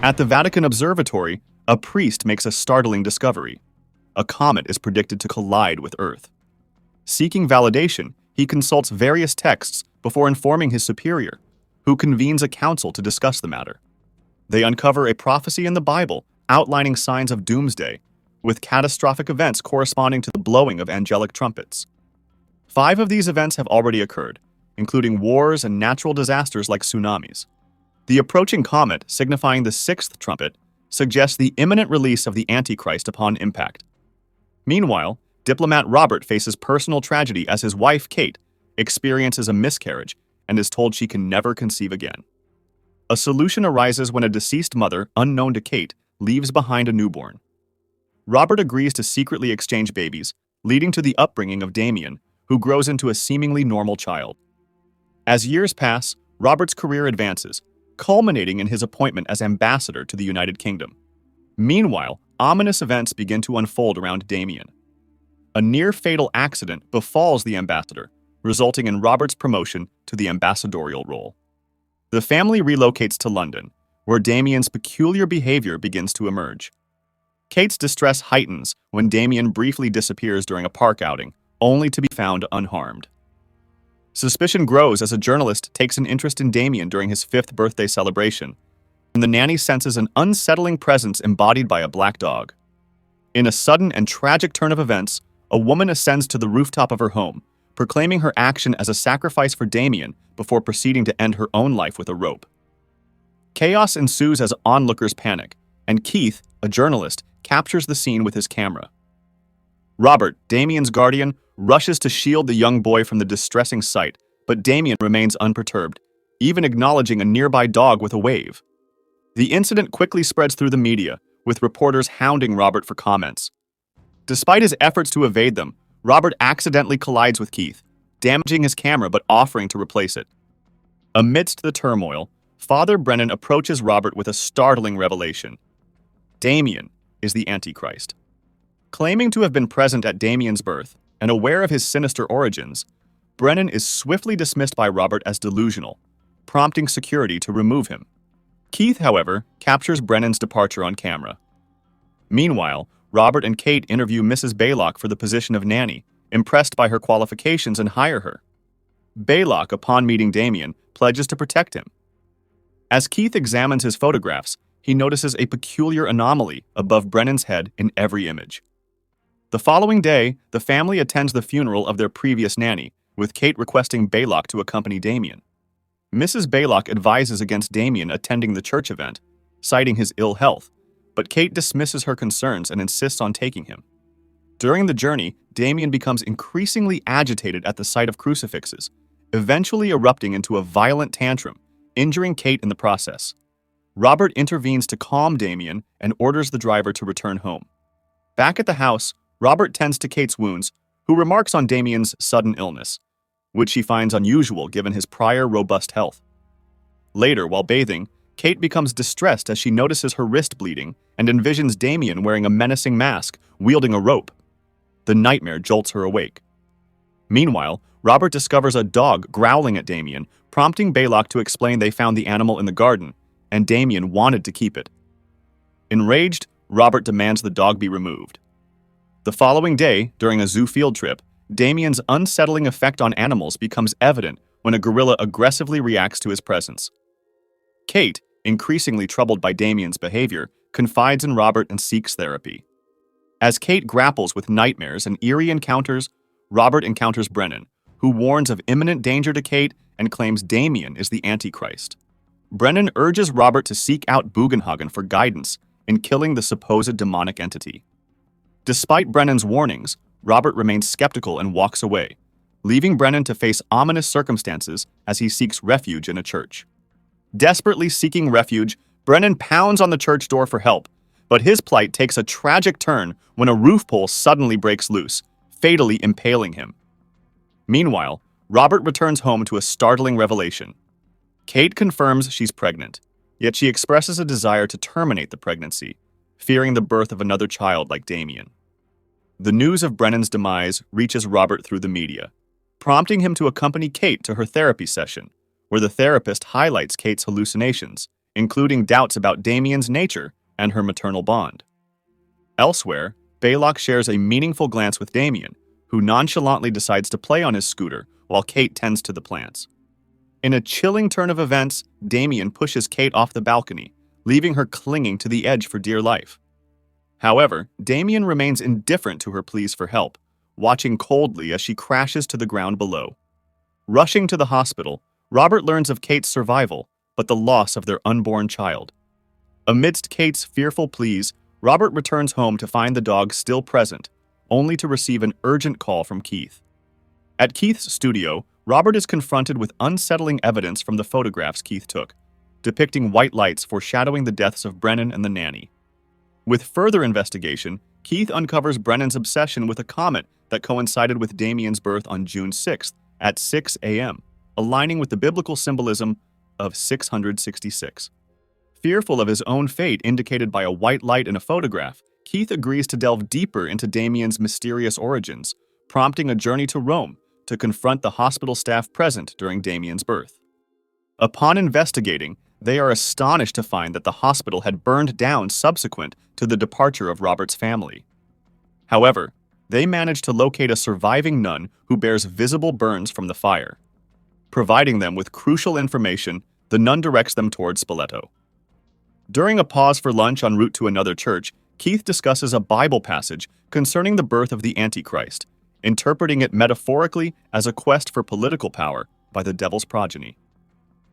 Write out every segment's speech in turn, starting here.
At the Vatican Observatory, a priest makes a startling discovery. A comet is predicted to collide with Earth. Seeking validation, he consults various texts before informing his superior, who convenes a council to discuss the matter. They uncover a prophecy in the Bible outlining signs of doomsday, with catastrophic events corresponding to the blowing of angelic trumpets. 5 of these events have already occurred, including wars and natural disasters like tsunamis. The approaching comet, signifying the 6th trumpet, suggests the imminent release of the Antichrist upon impact. Meanwhile, diplomat Robert faces personal tragedy as his wife, Kate, experiences a miscarriage and is told she can never conceive again. A solution arises when a deceased mother, unknown to Kate, leaves behind a newborn. Robert agrees to secretly exchange babies, leading to the upbringing of Damien, who grows into a seemingly normal child. As years pass, Robert's career advances, culminating in his appointment as ambassador to the United Kingdom. Meanwhile, ominous events begin to unfold around Damien. A near-fatal accident befalls the ambassador, resulting in Robert's promotion to the ambassadorial role. The family relocates to London, where Damien's peculiar behavior begins to emerge. Kate's distress heightens when Damien briefly disappears during a park outing, only to be found unharmed. Suspicion grows as a journalist takes an interest in Damien during his 5th birthday celebration, and the nanny senses an unsettling presence embodied by a black dog. In a sudden and tragic turn of events, a woman ascends to the rooftop of her home, proclaiming her action as a sacrifice for Damien before proceeding to end her own life with a rope. Chaos ensues as onlookers panic, and Keith, a journalist, captures the scene with his camera. Robert, Damien's guardian, rushes to shield the young boy from the distressing sight, but Damien remains unperturbed, even acknowledging a nearby dog with a wave. The incident quickly spreads through the media, with reporters hounding Robert for comments. Despite his efforts to evade them, Robert accidentally collides with Keith, damaging his camera but offering to replace it. Amidst the turmoil, Father Brennan approaches Robert with a startling revelation. Damien is the Antichrist. Claiming to have been present at Damien's birth and aware of his sinister origins, Brennan is swiftly dismissed by Robert as delusional, prompting security to remove him. Keith, however, captures Brennan's departure on camera. Meanwhile, Robert and Kate interview Mrs. Baylock for the position of nanny, impressed by her qualifications, and hire her. Baylock, upon meeting Damien, pledges to protect him. As Keith examines his photographs, he notices a peculiar anomaly above Brennan's head in every image. The following day, the family attends the funeral of their previous nanny, with Kate requesting Baylock to accompany Damien. Mrs. Baylock advises against Damien attending the church event, citing his ill health, but Kate dismisses her concerns and insists on taking him. During the journey, Damien becomes increasingly agitated at the sight of crucifixes, eventually erupting into a violent tantrum, injuring Kate in the process. Robert intervenes to calm Damien and orders the driver to return home. Back at the house, Robert tends to Kate's wounds, who remarks on Damien's sudden illness, which she finds unusual given his prior robust health. Later, while bathing, Kate becomes distressed as she notices her wrist bleeding and envisions Damien wearing a menacing mask, wielding a rope. The nightmare jolts her awake. Meanwhile, Robert discovers a dog growling at Damien, prompting Baylock to explain they found the animal in the garden, and Damien wanted to keep it. Enraged, Robert demands the dog be removed. The following day, during a zoo field trip, Damien's unsettling effect on animals becomes evident when a gorilla aggressively reacts to his presence. Kate, increasingly troubled by Damien's behavior, confides in Robert and seeks therapy. As Kate grapples with nightmares and eerie encounters, Robert encounters Brennan, who warns of imminent danger to Kate and claims Damien is the Antichrist. Brennan urges Robert to seek out Bugenhagen for guidance in killing the supposed demonic entity. Despite Brennan's warnings, Robert remains skeptical and walks away, leaving Brennan to face ominous circumstances as he seeks refuge in a church. Desperately seeking refuge, Brennan pounds on the church door for help, but his plight takes a tragic turn when a roof pole suddenly breaks loose, fatally impaling him. Meanwhile, Robert returns home to a startling revelation. Kate confirms she's pregnant, yet she expresses a desire to terminate the pregnancy, fearing the birth of another child like Damien. The news of Brennan's demise reaches Robert through the media, prompting him to accompany Kate to her therapy session, where the therapist highlights Kate's hallucinations, including doubts about Damien's nature and her maternal bond. Elsewhere, Baylock shares a meaningful glance with Damien, who nonchalantly decides to play on his scooter while Kate tends to the plants. In a chilling turn of events, Damien pushes Kate off the balcony, leaving her clinging to the edge for dear life. However, Damien remains indifferent to her pleas for help, watching coldly as she crashes to the ground below. Rushing to the hospital, Robert learns of Kate's survival, but the loss of their unborn child. Amidst Kate's fearful pleas, Robert returns home to find the dog still present, only to receive an urgent call from Keith. At Keith's studio, Robert is confronted with unsettling evidence from the photographs Keith took, depicting white lights foreshadowing the deaths of Brennan and the nanny. With further investigation, Keith uncovers Brennan's obsession with a comet that coincided with Damien's birth on June 6th at 6 a.m., aligning with the biblical symbolism of 666. Fearful of his own fate indicated by a white light in a photograph, Keith agrees to delve deeper into Damien's mysterious origins, prompting a journey to Rome to confront the hospital staff present during Damien's birth. Upon investigating, they are astonished to find that the hospital had burned down subsequent to the departure of Robert's family. However, they manage to locate a surviving nun who bears visible burns from the fire. Providing them with crucial information, the nun directs them towards Spoleto. During a pause for lunch en route to another church, Keith discusses a Bible passage concerning the birth of the Antichrist, interpreting it metaphorically as a quest for political power by the devil's progeny.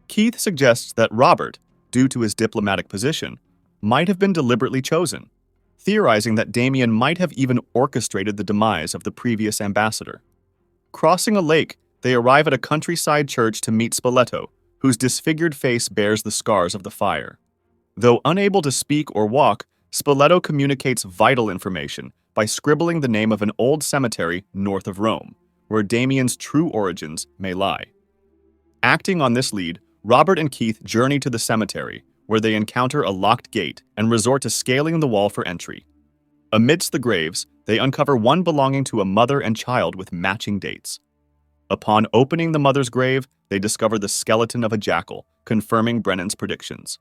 Keith suggests that Robert, due to his diplomatic position, might have been deliberately chosen, theorizing that Damien might have even orchestrated the demise of the previous ambassador. Crossing a lake, they arrive at a countryside church to meet Spoleto, whose disfigured face bears the scars of the fire. Though unable to speak or walk, Spoleto communicates vital information by scribbling the name of an old cemetery north of Rome, where Damien's true origins may lie. Acting on this lead, Robert and Keith journey to the cemetery, where they encounter a locked gate and resort to scaling the wall for entry. Amidst the graves, they uncover one belonging to a mother and child with matching dates. Upon opening the mother's grave, they discover the skeleton of a jackal, confirming Brennan's predictions.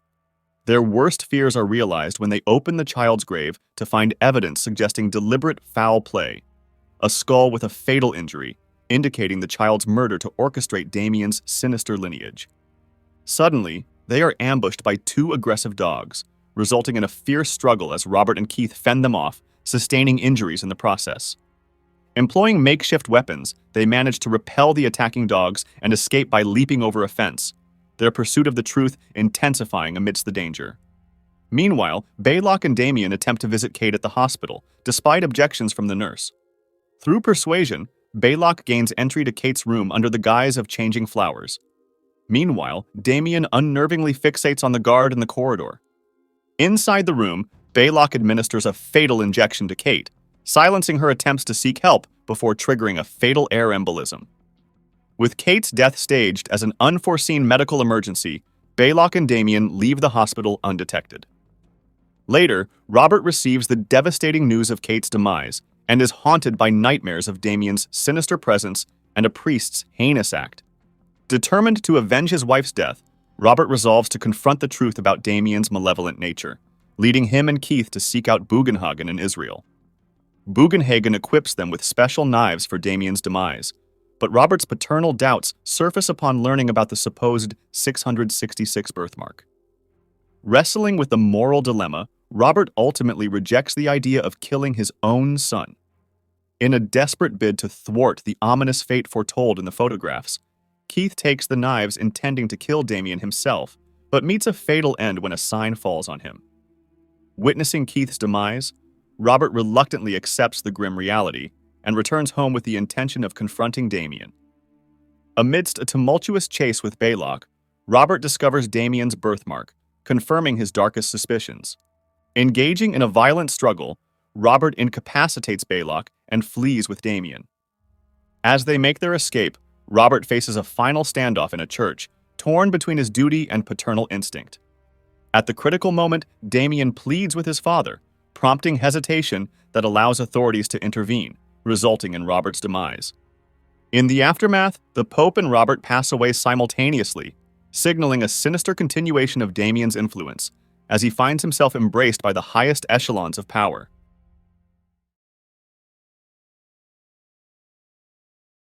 Their worst fears are realized when they open the child's grave to find evidence suggesting deliberate foul play. A skull with a fatal injury, indicating the child's murder to orchestrate Damien's sinister lineage. Suddenly, they are ambushed by two aggressive dogs, resulting in a fierce struggle as Robert and Keith fend them off, sustaining injuries in the process. Employing makeshift weapons, they manage to repel the attacking dogs and escape by leaping over a fence, their pursuit of the truth intensifying amidst the danger. Meanwhile, Baylock and Damien attempt to visit Kate at the hospital, despite objections from the nurse. Through persuasion, Baylock gains entry to Kate's room under the guise of changing flowers. Meanwhile, Damien unnervingly fixates on the guard in the corridor. Inside the room, Baylock administers a fatal injection to Kate, silencing her attempts to seek help before triggering a fatal air embolism. With Kate's death staged as an unforeseen medical emergency, Baylock and Damien leave the hospital undetected. Later, Robert receives the devastating news of Kate's demise and is haunted by nightmares of Damien's sinister presence and a priest's heinous act. Determined to avenge his wife's death, Robert resolves to confront the truth about Damien's malevolent nature, leading him and Keith to seek out Bugenhagen in Israel. Bugenhagen equips them with special knives for Damien's demise, but Robert's paternal doubts surface upon learning about the supposed 666 birthmark. Wrestling with the moral dilemma, Robert ultimately rejects the idea of killing his own son. In a desperate bid to thwart the ominous fate foretold in the photographs, Keith takes the knives intending to kill Damien himself, but meets a fatal end when a sign falls on him. Witnessing Keith's demise, Robert reluctantly accepts the grim reality and returns home with the intention of confronting Damien. Amidst a tumultuous chase with Baylock, Robert discovers Damien's birthmark, confirming his darkest suspicions. Engaging in a violent struggle, Robert incapacitates Baylock and flees with Damien. As they make their escape, Robert faces a final standoff in a church, torn between his duty and paternal instinct. At the critical moment, Damien pleads with his father, prompting hesitation that allows authorities to intervene, resulting in Robert's demise. In the aftermath, the Pope and Robert pass away simultaneously, signaling a sinister continuation of Damien's influence, as he finds himself embraced by the highest echelons of power.